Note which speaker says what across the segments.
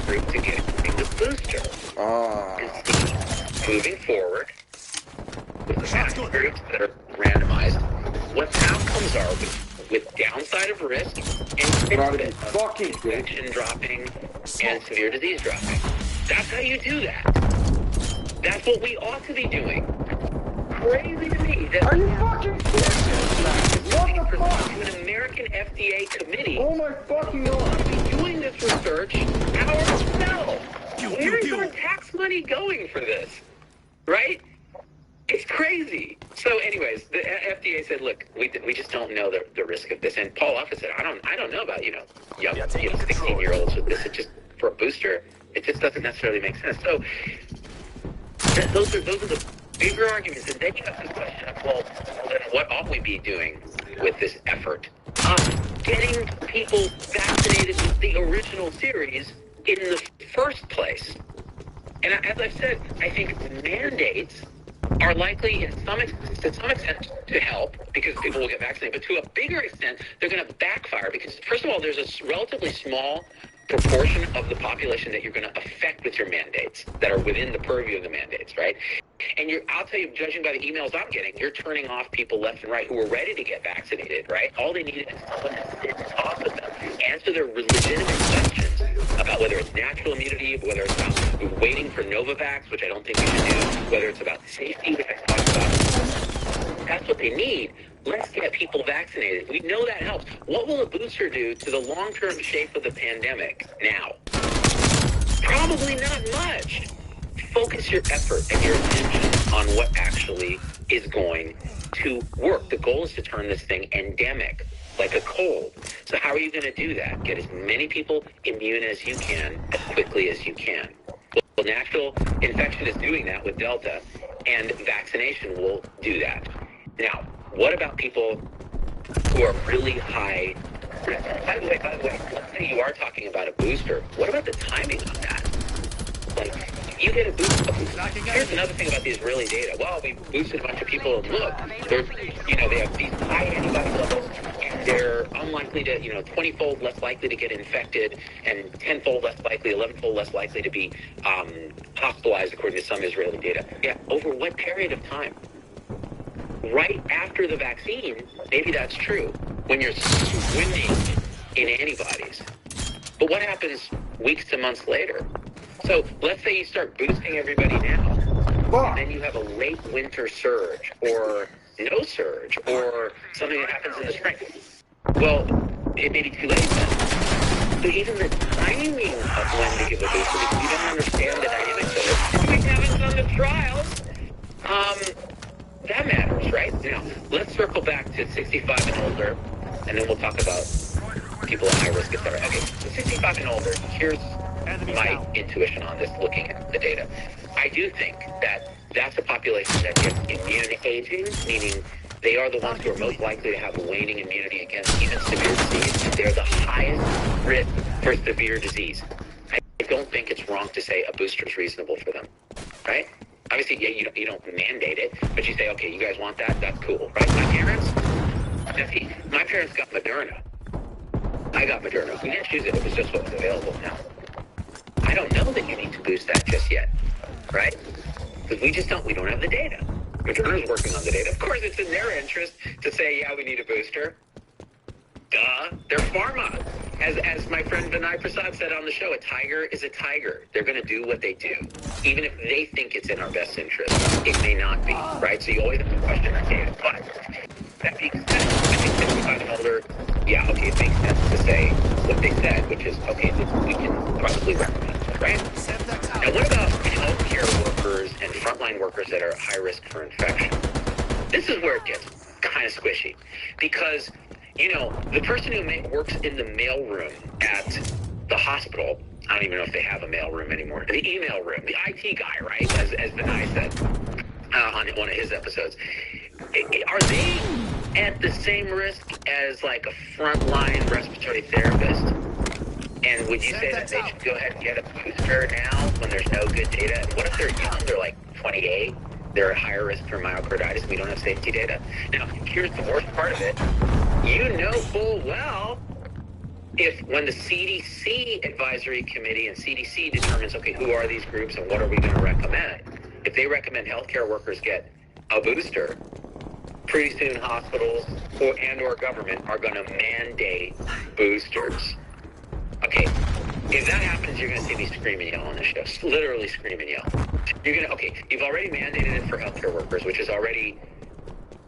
Speaker 1: group to get the booster. And see, moving forward, with the vaccine groups that are randomized, what the outcomes are with downside of risk and benefit of infection dropping and severe disease dropping. That's how you do that. That's what we ought to be doing. Crazy to me that
Speaker 2: are you fucking serious? What the fuck?
Speaker 1: To an American FDA committee.
Speaker 2: Oh my fucking god.
Speaker 1: To be doing this research ourselves. Where is our tax money going for this? Right? It's crazy. So anyways, the FDA said, look, we just don't know the risk of this. And Paul Office said, I don't know about, young 16-year-olds with this. It just, for a booster, it just doesn't necessarily make sense. So those are the bigger arguments. And then you have the question of, well, then what ought we be doing with this effort? Getting people vaccinated with the original series in the first place. And as I've said, I think mandates are likely to some extent to help because people will get vaccinated, but to a bigger extent, they're going to backfire because, first of all, there's a relatively small proportion of the population that you're going to affect with your mandates that are within the purview of the mandates, right? And I'll tell you, judging by the emails I'm getting, you're turning off people left and right who are ready to get vaccinated, right? All they need is someone to sit and talk with them, answer their legitimate questions about whether it's natural immunity, whether it's about waiting for Novavax, which I don't think we should do, whether it's about safety, which I talked about. That's what they need. Let's get people vaccinated. We know that helps. What will a booster do to the long-term shape of the pandemic now? Probably not much. Focus your effort and your attention on what actually is going to work. The goal is to turn this thing endemic, like a cold. So how are you going to do that? Get as many people immune as you can, as quickly as you can. Well, natural infection is doing that with Delta, and vaccination will do that. Now, what about people who are really high risk? By the way, let's say you are talking about a booster. What about the timing on that? Like, you get a booster. Here's another thing about the Israeli data. Well, we boosted a bunch of people, and look, they have these high antibody levels, and they're unlikely to, 20-fold less likely to get infected, and 10-fold less likely, 11-fold less likely to be hospitalized, according to some Israeli data. Yeah, over what period of time? Right after the vaccine, maybe that's true, when you're swimming in antibodies. But what happens weeks to months later? So let's say you start boosting everybody now, and then you have a late winter surge, or no surge, or something that happens in the spring. Well, it may be too late then. So even the timing of when to give a booster, because you don't understand the dynamics of it, we haven't done the trials, that matters, right? Now, let's circle back to 65 and older, and then we'll talk about people at high risk, etc. Okay, so 65 and older, here's my intuition on this, looking at the data. I do think that that's a population that gets immune aging, meaning they are the ones who are most likely to have waning immunity against even severe disease. They're the highest risk for severe disease. I don't think it's wrong to say a booster is reasonable for them, right? Obviously, yeah, you don't mandate it, but you say, okay, you guys want that? That's cool, right? My parents got Moderna. I got Moderna. We didn't choose it. It was just what was available now. I don't know that you need to boost that just yet, right? Because we don't have the data. Moderna's working on the data. Of course, it's in their interest to say, yeah, we need a booster. Duh. They're pharma. As my friend Vinay Prasad said on the show, a tiger is a tiger. They're going to do what they do. Even if they think it's in our best interest, it may not be, right? So you always have to question that data. But that being said, I think 55 and older, yeah, okay, it makes sense to say what they said, which is, okay, we can probably recommend it, right? Now, what about healthcare workers and frontline workers that are at high risk for infection? This is where it gets kind of squishy, because the person who works in the mailroom at the hospital, I don't even know if they have a mailroom anymore, the email room, the IT guy, right, as Vinay said on one of his episodes, are they at the same risk as like a frontline respiratory therapist? And would you say that they should go ahead and get a booster now when there's no good data? And what if they're young, they're like 28, they're at higher risk for myocarditis, and we don't have safety data? Now, here's the worst part of it. You know full well when the CDC advisory committee and CDC determines, okay, who are these groups and what are we going to recommend? If they recommend healthcare workers get a booster, pretty soon hospitals or government are going to mandate boosters. Okay, if that happens, you're going to see me scream and yell on this show. Literally scream and yell. You've already mandated it for healthcare workers, which is already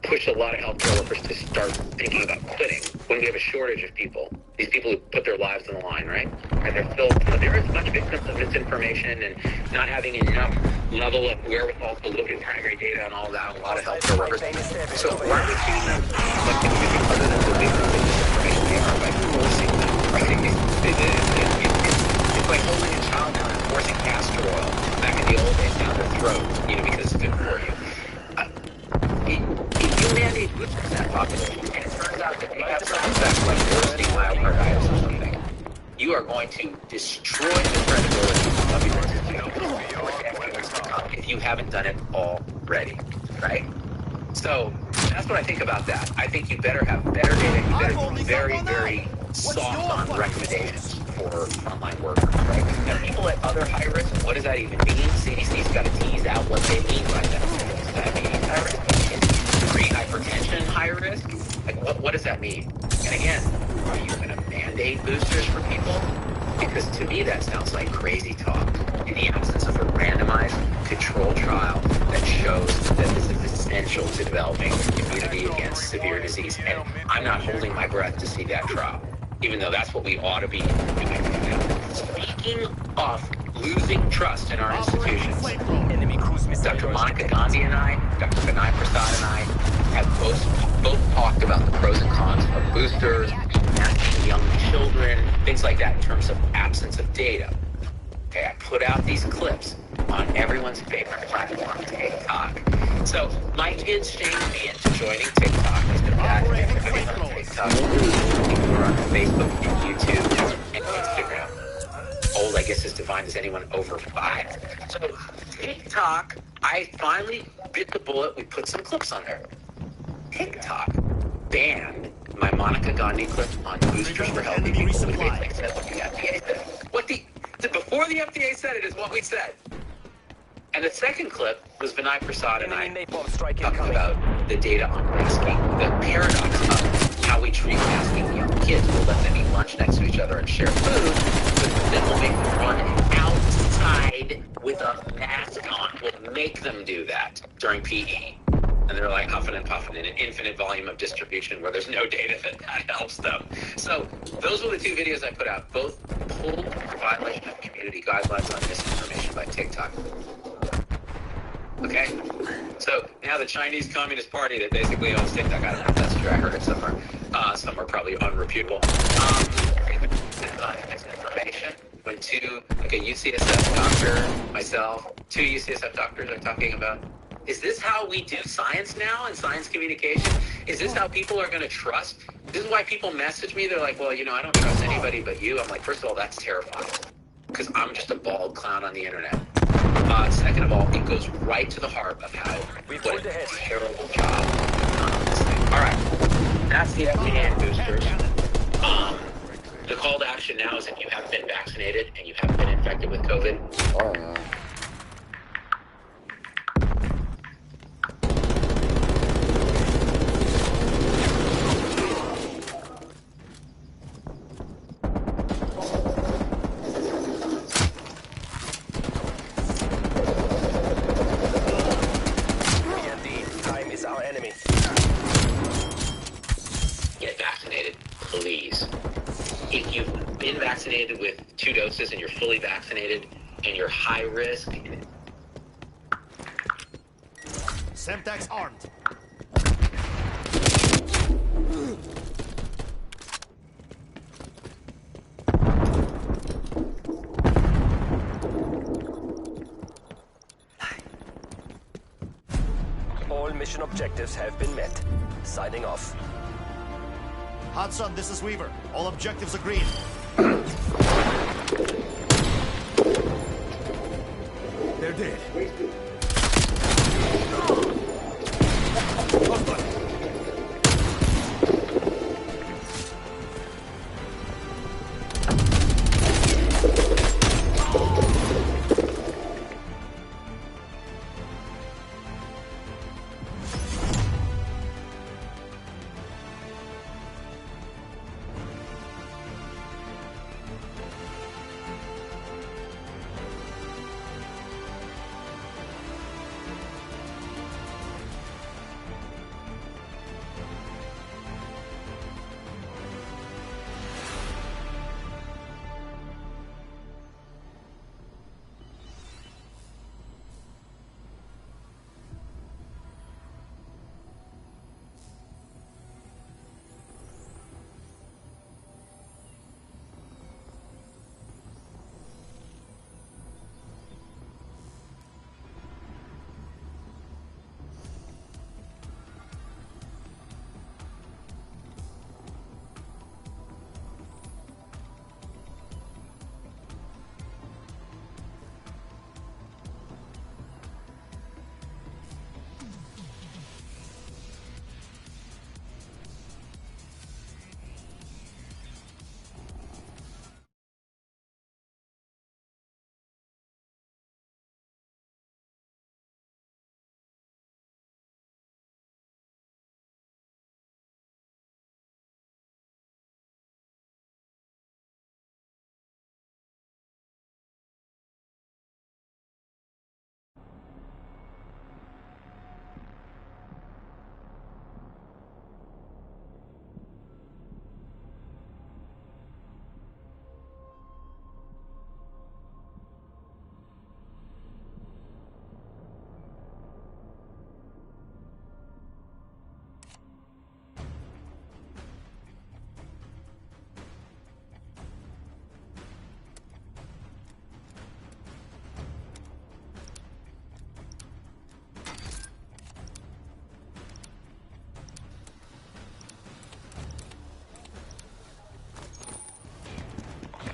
Speaker 1: pushed a lot of healthcare workers to start thinking about quitting when we have a shortage of people. These people who put their lives on the line, right? And there is much victims of misinformation and not having enough level of wherewithal to look at primary data and all that. A lot of healthcare workers. So why are we treating them like anything other than the victims of misinformation they are by forcing them, right? It's like holding a child down and forcing castor oil back in the old days down their throat, because it's good for you. If you mandate boosters in that population, and it turns out that they have some effect like bursting myocarditis or something, you are going to destroy the credibility of your institution if you haven't done it already, right? So that's what I think about that. I think you better have better data. You better be very, very soft on recommendations for frontline workers, right? And people at other high risk, what does that even mean? CDC's got to tease out what they mean by that. Does that mean high risk? Pre-hypertension high risk? Like, what does that mean? And again, are you going to mandate boosters for people? Because to me, that sounds like crazy talk. In the absence of a randomized control trial that shows that this is essential to developing immunity against severe disease. And I'm not holding my breath to see that trial, even though that's what we ought to be doing. Speaking of losing trust in our institutions, Dr. Monica Gandhi and I, Dr. Vinay Prasad and I have both talked about the pros and cons of boosters, masking young children, things like that in terms of absence of data. Okay, I put out these clips on everyone's favorite platform, TikTok. So my kids shamed me into joining TikTok. I said, Dad, everybody's on TikTok. People are on Facebook and YouTube and Instagram. Old, I guess, as defined as anyone over 5. So TikTok, I finally bit the bullet. We put some clips on there. TikTok banned my Monica Gandhi clip on boosters for healthy people, which basically said what the FDA said. Before the FDA said it is what we said. And the second clip was Vinay Prasad and I talking about the data on masking, the paradox of how we treat masking young kids. We'll let them eat lunch next to each other and share food, but then we'll make them run outside with a mask on. We'll make them do that during PE. And they're like huffing and puffing in an infinite volume of distribution where there's no data that helps them. So those were the 2 videos I put out, both pulled for violation of community guidelines on misinformation by TikTok. Okay? So now the Chinese Communist Party that basically owns TikTok, I don't know if that's true, I heard it somewhere, somewhere probably unreputable, misinformation. When a UCSF doctor, myself, 2 UCSF doctors are talking about, is this how we do science now and science communication? Is this how people are going to trust? This is why people message me. They're like, well, I don't trust anybody but you. I'm like, first of all, that's terrifying because I'm just a bald clown on the internet. Second of all, it goes right to the heart of what a terrible job on this thing. All right, that's the FDA and boosters. The call to action now is if you haven't been vaccinated and you haven't been infected with COVID. Get vaccinated, please. If you've been vaccinated with 2 doses and you're fully vaccinated and you're high risk.
Speaker 3: Semtex armed.
Speaker 4: All mission objectives have been met. Signing off.
Speaker 3: Hudson, this is Weaver. All objectives agreed. They're dead.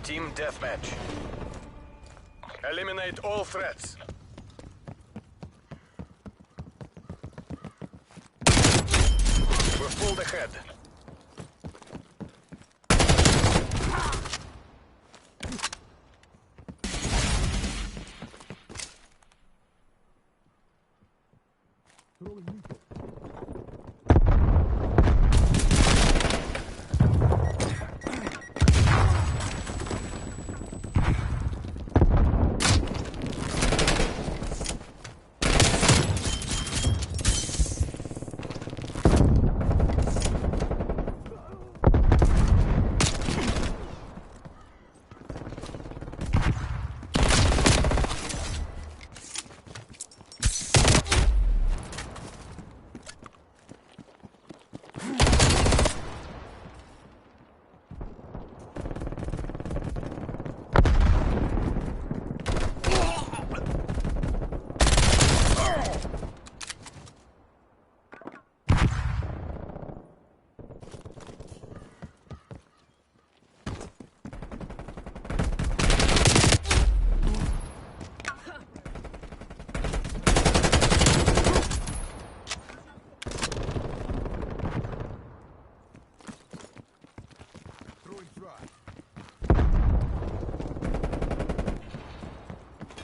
Speaker 4: Team deathmatch. Eliminate all threats. We're pulled ahead.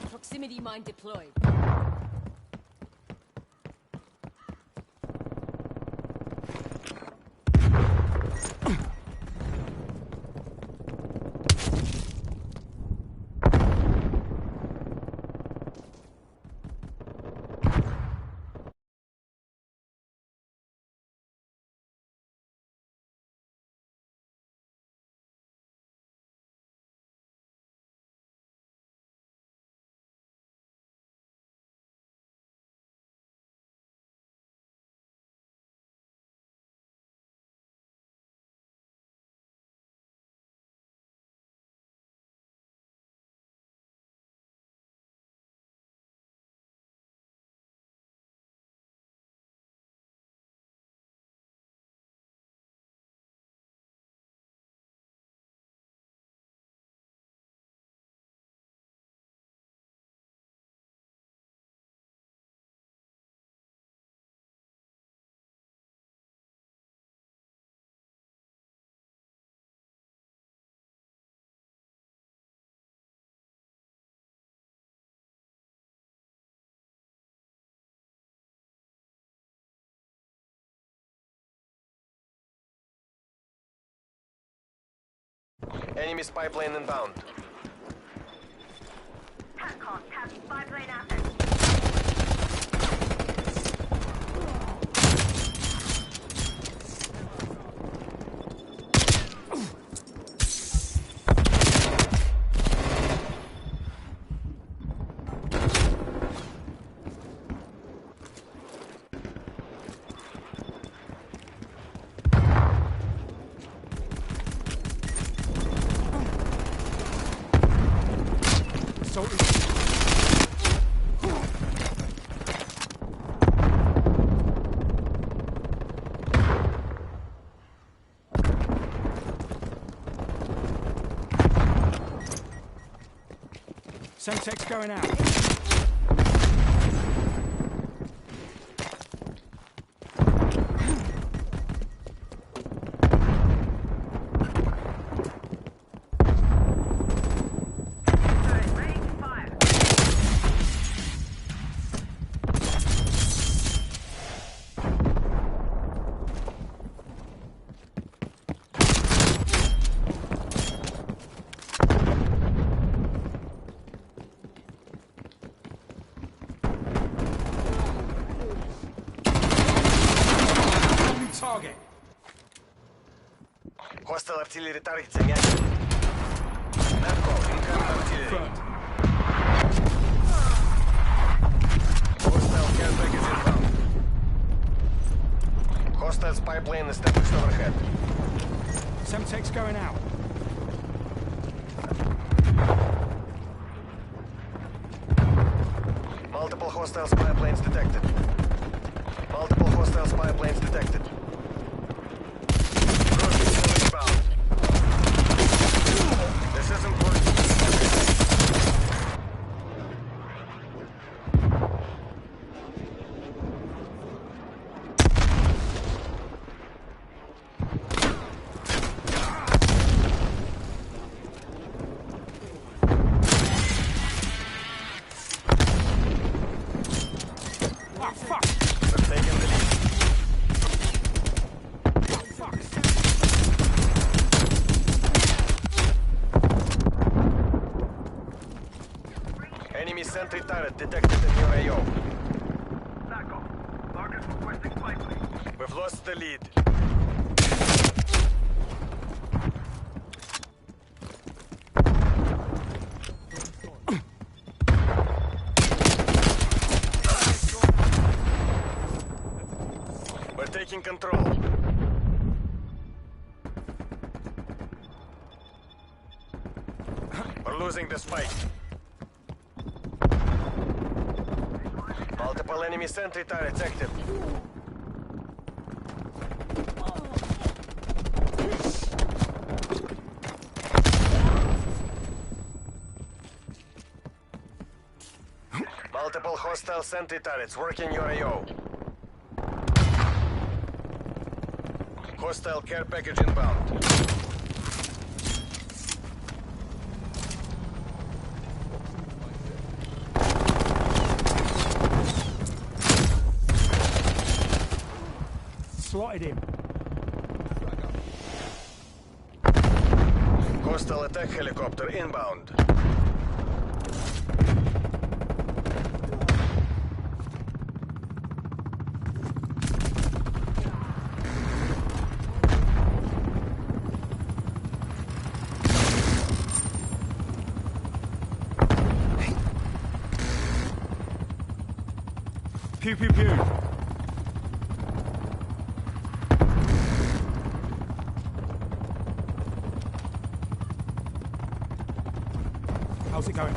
Speaker 5: Proximity mine deployed.
Speaker 4: Enemy spy plane inbound.
Speaker 6: Capcom, have spy plane assets.
Speaker 7: Semtex going out.
Speaker 6: Ready to fire.
Speaker 7: Target.
Speaker 4: Hostile artillery target занят. Narco, incoming artillery.
Speaker 7: Front.
Speaker 4: Hostile care package inbound. Hostile spy plane established overhead.
Speaker 7: Semtex going out.
Speaker 4: Multiple hostile spy planes detected. Multiple hostile spy planes detected. Cruise missile inbound. This isn't sentry turret detected in your AO.
Speaker 6: Back off. Target requesting spy plane.
Speaker 4: We've lost the lead. We're taking control. We're losing this fight. Multiple enemy sentry turrets active. Multiple hostile sentry turrets working your AO. Hostile care package inbound.
Speaker 7: Slotted him.
Speaker 4: Hostile attack helicopter inbound.
Speaker 7: Pew pew pew. How's it going?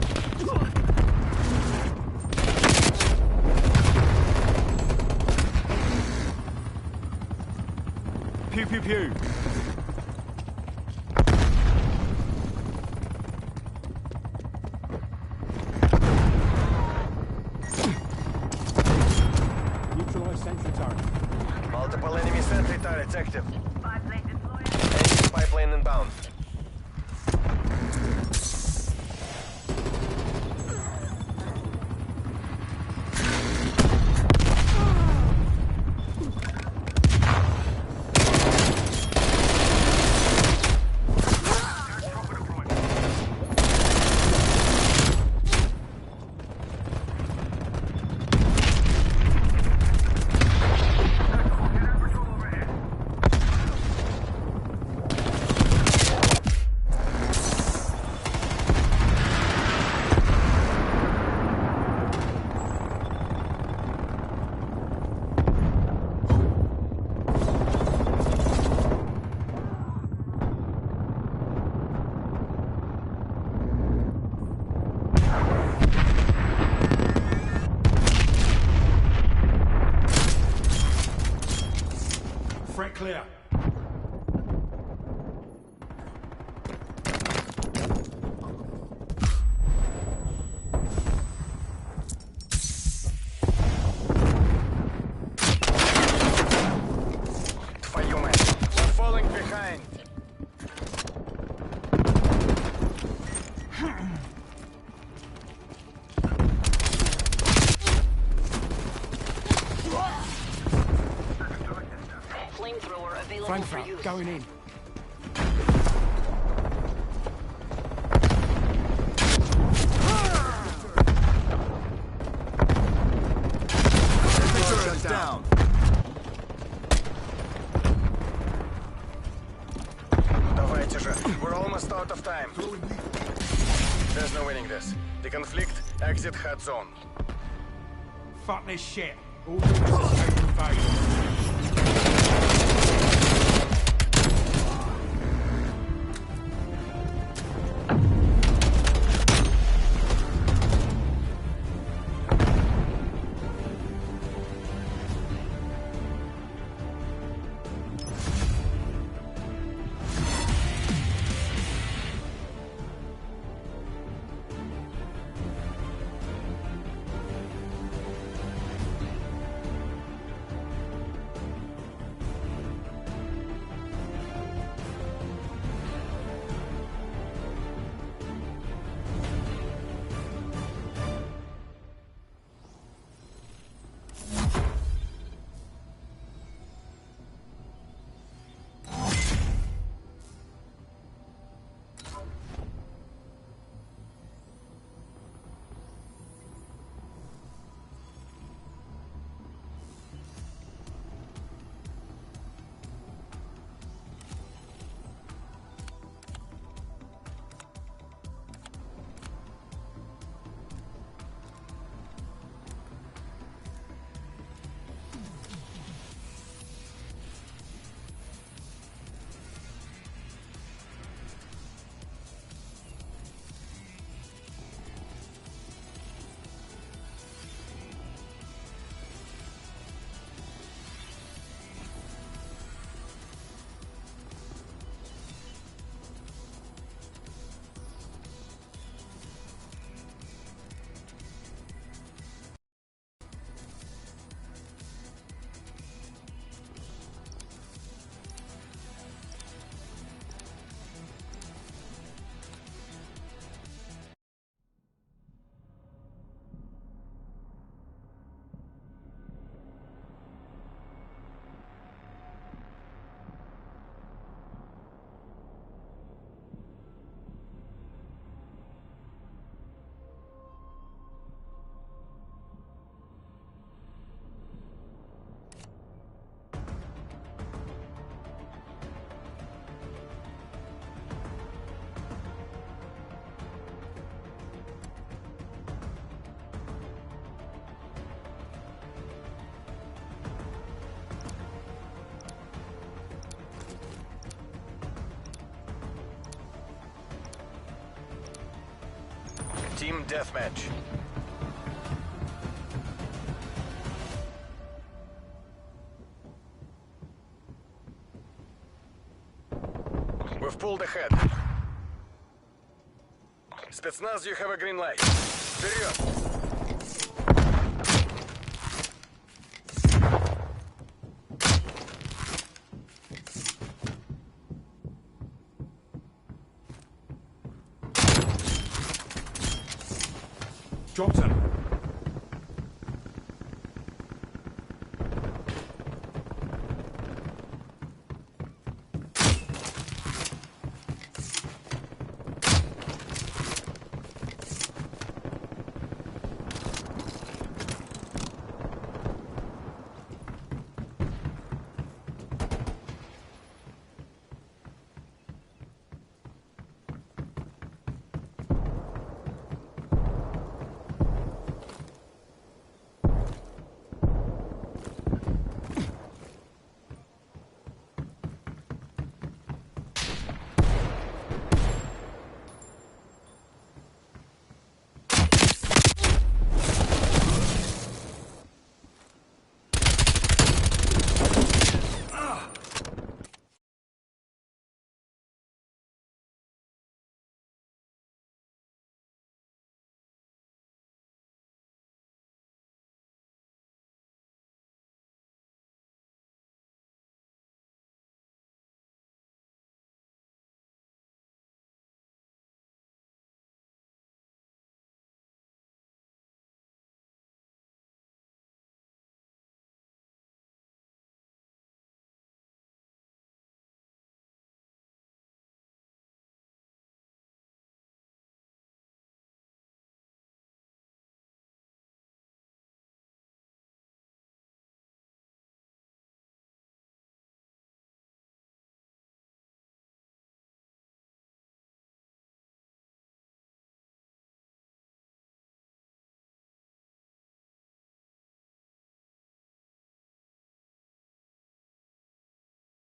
Speaker 7: Pew pew pew. Neutralize sentry turret.
Speaker 4: Multiple enemy sentry turrets active.
Speaker 6: Spy plane deployed.
Speaker 4: Enemy spy plane inbound.
Speaker 7: Threat clear.
Speaker 4: Твою мать. We're falling behind.
Speaker 5: Flamethrower available
Speaker 7: Flame
Speaker 5: for
Speaker 7: front
Speaker 5: use.
Speaker 7: going in.
Speaker 3: Shut down.
Speaker 4: Давайте же. We're almost out of time. There's no winning this. The conflict, exit hot zone.
Speaker 7: Fuck this shit. All units escape invasion.
Speaker 4: Team deathmatch. We've pulled ahead. Spetsnaz, you have a green light. Вперед!
Speaker 7: Dropped him.